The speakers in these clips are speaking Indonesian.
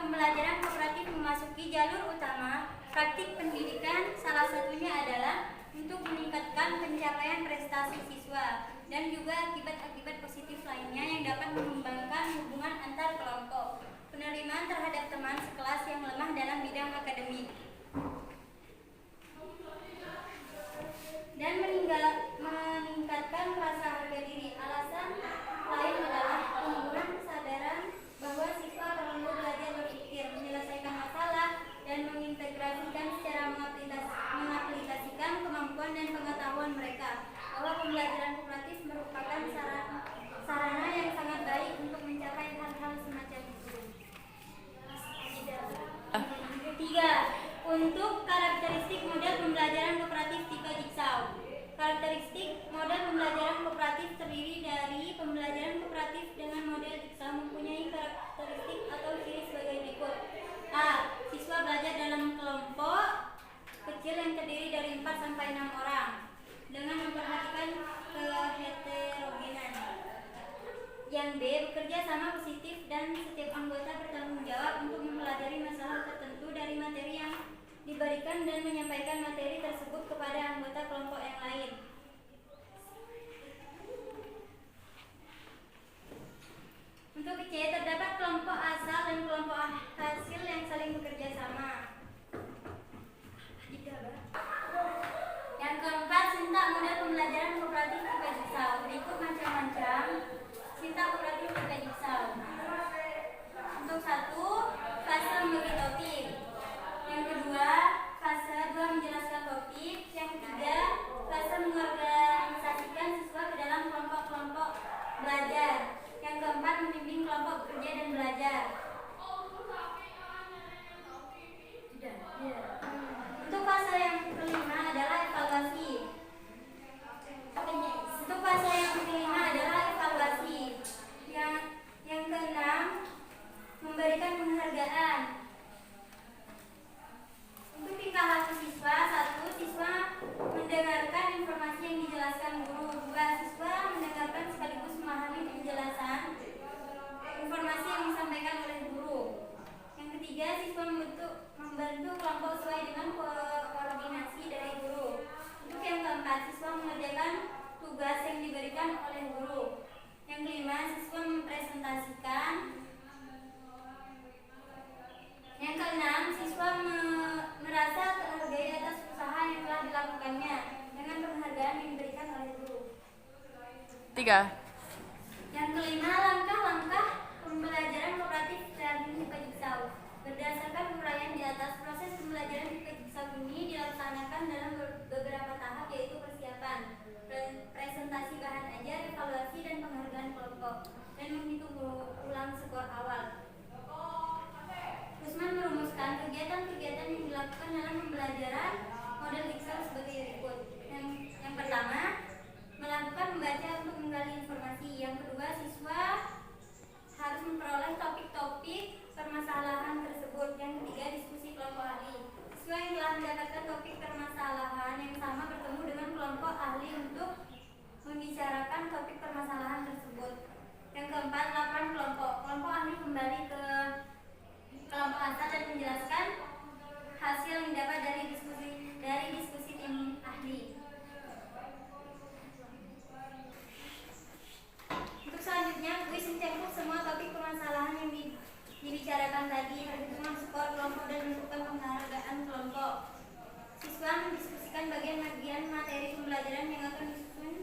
pembelajaran kooperatif memasuki jalur utama praktik pendidikan, salah satunya adalah untuk meningkatkan pencapaian prestasi siswa dan juga akibat-akibat positif lainnya yang dapat mengembangkan hubungan antar kelompok, penerimaan terhadap teman sekelas yang lemah dalam bidang akademik, dan meningkatkan rasa harga diri. Alasan lain adalah penumbuhan kesadaran bahwa siswa perlu belajar berpikir, menyelesaikan masalah, dan mengintegrasikan secara mengaplikasikan kemampuan dan pengetahuan mereka, bahwa pembelajaran kooperatif merupakan sarana yang sangat baik untuk mencapai hal-hal semacam itu. Ketiga, untuk karakteristik model pembelajaran kooperatif tipe Jigsaw. Karakteristik model pembelajaran kooperatif terdiri dari pembelajaran kooperatif dengan model Jigsaw mempunyai karakteristik atau ciri sebagai berikut. A. Siswa belajar dalam kelompok kecil yang terdiri dari 4 sampai 6 orang dengan memperhatikan keheterogenan. Yang B. Bekerja sama positif dan setiap anggota bertanggung jawab untuk mempelajari masalah tertentu dari materi yang diberikan dan menyampaikan materi tersebut kepada anggota kelompok yang lain. Untuk C. Terdapat kelompok asal dan kelompok hasil yang saling bekerja sama. Yang keempat, sintak model pembelajaran kooperatif tipe Jigsaw. Berikut macam-macam sintak kooperatif tipe Jigsaw. Untuk 1, fase membagi topik. Yang kedua, fase 2 menjelaskan topik. Yang ketiga, fase mengorganisasikan siswa ke dalam kelompok-kelompok belajar. Yang keempat, membimbing kelompok bekerja dan belajar. Untuk fase yang kelima adalah evaluasi. Untuk fase yang kelima adalah evaluasi. Yang keenam, memberikan penghargaan. Untuk tingkah laku siswa, 1. Siswa mendengarkan informasi yang dijelaskan guru. 2. Siswa mendengarkan sekaligus memahami penjelasan informasi yang disampaikan oleh guru. Yang ketiga, siswa membantu kelompok sesuai dengan koordinasi dari guru. Untuk yang keempat, siswa mengerjakan tugas yang diberikan oleh guru. Yang kelima, siswa mempresentasikan. Yang keenam, siswa merasa terhargai atas usaha yang telah dilakukannya dengan penghargaan yang diberikan oleh guru. 3. Yang kelima, langkah-langkah pembelajaran kooperatif learning tipe Jigsaw. Berdasarkan uraian di atas, proses pembelajaran tipe Jigsaw ini dilaksanakan dalam beberapa tahap, yaitu persiapan, presentasi bahan ajar, evaluasi, dan penghargaan kelompok, dan menghitung ulang skor awal. Usman merumuskan kegiatan-kegiatan yang dilakukan dalam pembelajaran model Jigsaw sebagai berikut. Yang pertama, melakukan membaca untuk menggali informasi. Yang kedua, siswa harus memperoleh topik-topik permasalahan tersebut. Yang ketiga, diskusi kelompok ahli. Siswa yang telah mendapatkan topik permasalahan yang sama bertemu dengan kelompok ahli untuk membicarakan topik permasalahan tersebut. Yang keempat, laporan kelompok. Kelompok ahli kembali ke kelompok asal dan menjelaskan hasil yang didapat dari diskusi tim ahli. Untuk selanjutnya, kuis mencakup semua topik permasalahan yang dibicarakan tadi, perhitungan skor kelompok, dan menentukan penghargaan kelompok. Siswa mendiskusikan bagian-bagian materi pembelajaran yang akan disusun,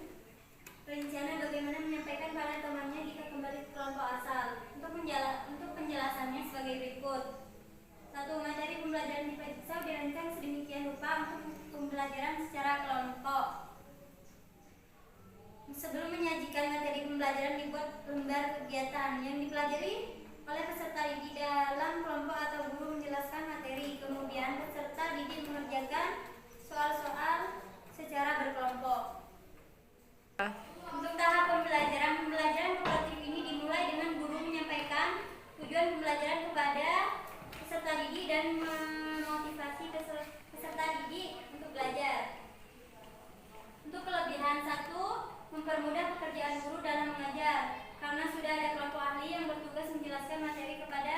rencana bagaimana menyampaikan pada temannya jika kembali ke kelompok asal. Untuk penjelasannya sebagai berikut. 1. Materi pembelajaran tipe Jigsaw dirancang sedemikian rupa untuk pembelajaran secara kelompok. Sebelum menyajikan materi pembelajaran, dibuat lembar kegiatan yang dipelajari oleh peserta didik dalam kelompok atau guru menjelaskan materi. Kemudian peserta didik mengerjakan soal-soal secara berkelompok. Untuk tahap pembelajaran kooperatif ini dimulai dengan guru menyampaikan tujuan pembelajaran kepada peserta didik dan memotivasi peserta didik untuk belajar. Untuk kelebihan, 1. Mempermudah pekerjaan guru dalam mengajar karena sudah ada kelompok ahli yang bertugas menjelaskan materi kepada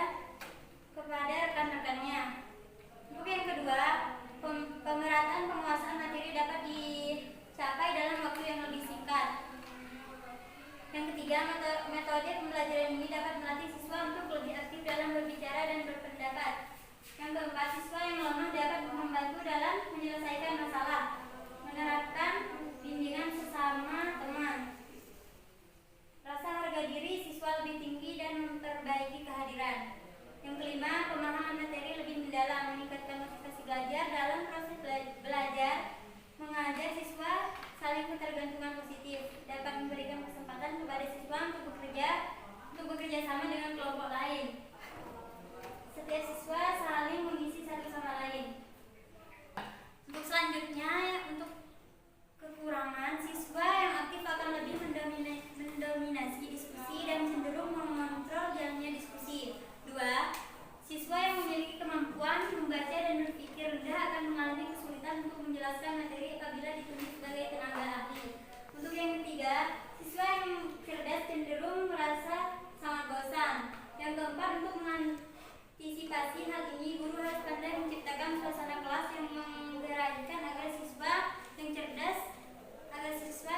ditunjuk sebagai tenaga ahli. Untuk yang ketiga, siswa yang cerdas cenderung merasa sangat bosan. Yang keempat, untuk mengantisipasi hal ini, guru harus pandai menciptakan suasana kelas yang menggerakkan agar siswa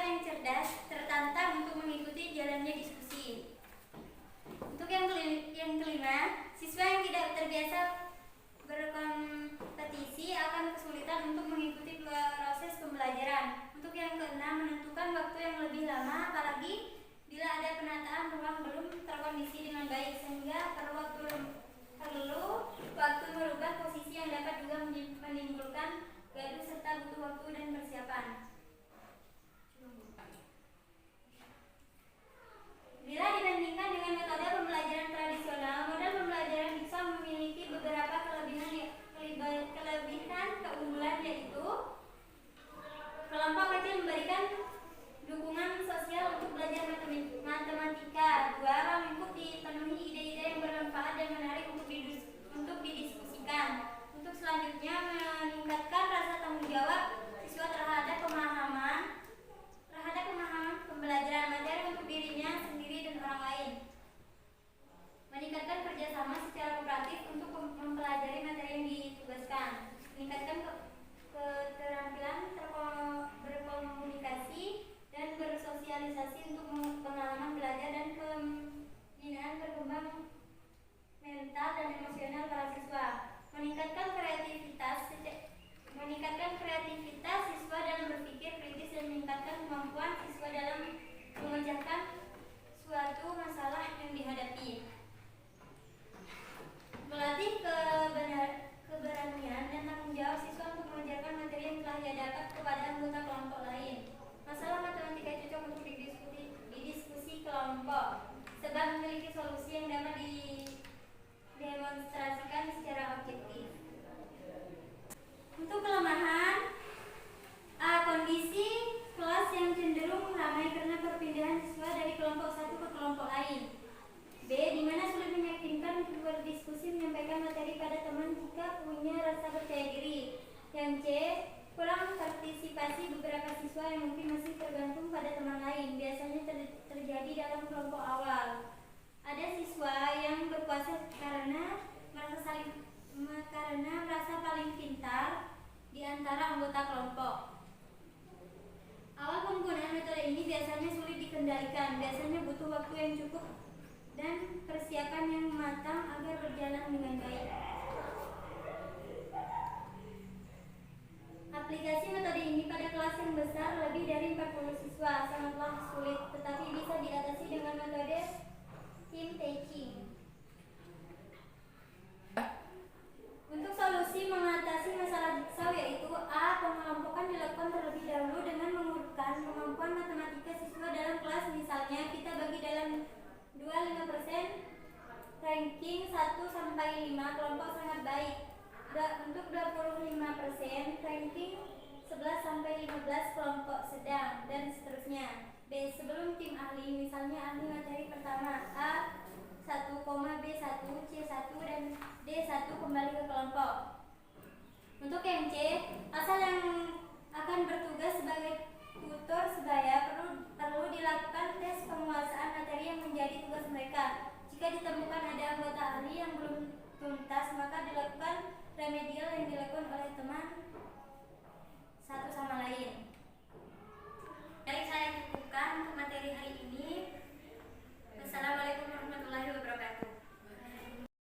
yang cerdas tertantang untuk mengikuti jalannya diskusi. Untuk yang kelima, siswa yang tidak terbiasa berkompetisi akan kesulitan untuk mengikuti proses pembelajaran. Untuk yang keenam, menentukan waktu yang lebih lama, apalagi bila ada penataan ruang belum terkondisi dengan baik, sehingga perlu waktu merubah posisi yang dapat juga menimbulkan gaduh serta butuh waktu dan persiapan. Bila dibandingkan dengan metode pembelajaran tradisional, model pembelajaran bisa memiliki beberapa kelebihan keunggulan, yaitu kelompok kecil memberikan dukungan sosial untuk belajar matematika. 2. Ruang lingkup dipenuhi ide-ide yang bermanfaat dan menarik untuk didiskusikan. Untuk selanjutnya, meningkatkan rasa tanggung jawab siswa terhadap pemahaman pembelajaran materi untuk dirinya sendiri dan orang lain. Meningkatkan kerjasama secara kooperatif untuk mempelajari materi yang ditugaskan. Meningkatkan keterampilan berkomunikasi dan bersosialisasi untuk pengalaman belajar dan pembinaan berkembang mental dan emosional para siswa. Meningkatkan kreativitas siswa dalam berpikir kritis dan meningkatkan kemampuan siswa dalam memecahkan suatu masalah yang dihadapi. Melatih keberanian dan tanggung jawab siswa untuk mengajarkan materi yang telah ia dapat kepada anggota kelompok lain. Masalah matematika cocok untuk didiskusi kelompok, sebab memiliki solusi yang dapat didemonstrasikan secara objektif. Untuk kelemahan, A. Kondisi kelas yang cenderung ramai karena perpindahan siswa dari kelompok satu ke kelompok lain. B. Di mana sulit meyakinkan berdiskusi menyampaikan materi pada teman jika punya rasa percaya diri. Yang C. Kurang partisipasi beberapa siswa yang mungkin masih tergantung pada teman lain. Biasanya terjadi dalam kelompok awal. Ada siswa yang berkuasa karena merasa paling pintar di antara anggota kelompok. Awal penggunaan metode ini biasanya sulit dikendalikan, biasanya butuh waktu yang cukup dan persiapan yang matang agar berjalan dengan baik. Aplikasi metode ini pada kelas yang besar lebih dari 40 siswa sangatlah sulit, tetapi bisa diatasi dengan metode team teaching. Untuk solusi mengatasi masalah jigsaw yaitu A. Pengelompokan dilakukan terlebih dahulu dengan mengurutkan kemampuan matematika siswa dalam kelas. Misalnya kita bagi dalam 25% ranking 1-5 kelompok sangat baik. Untuk 25% ranking 11-15 kelompok sedang, dan seterusnya. B. Sebelum tim ahli, misalnya ahli materi pertama A 1, B1, C1, dan D1 kembali ke kelompok. Untuk yang C, asal yang akan bertugas sebagai tutor sebaya perlu dilakukan tes penguasaan materi yang menjadi tugas mereka. Jika ditemukan ada anggota ahli yang belum tuntas, maka dilakukan remedial yang dilakukan oleh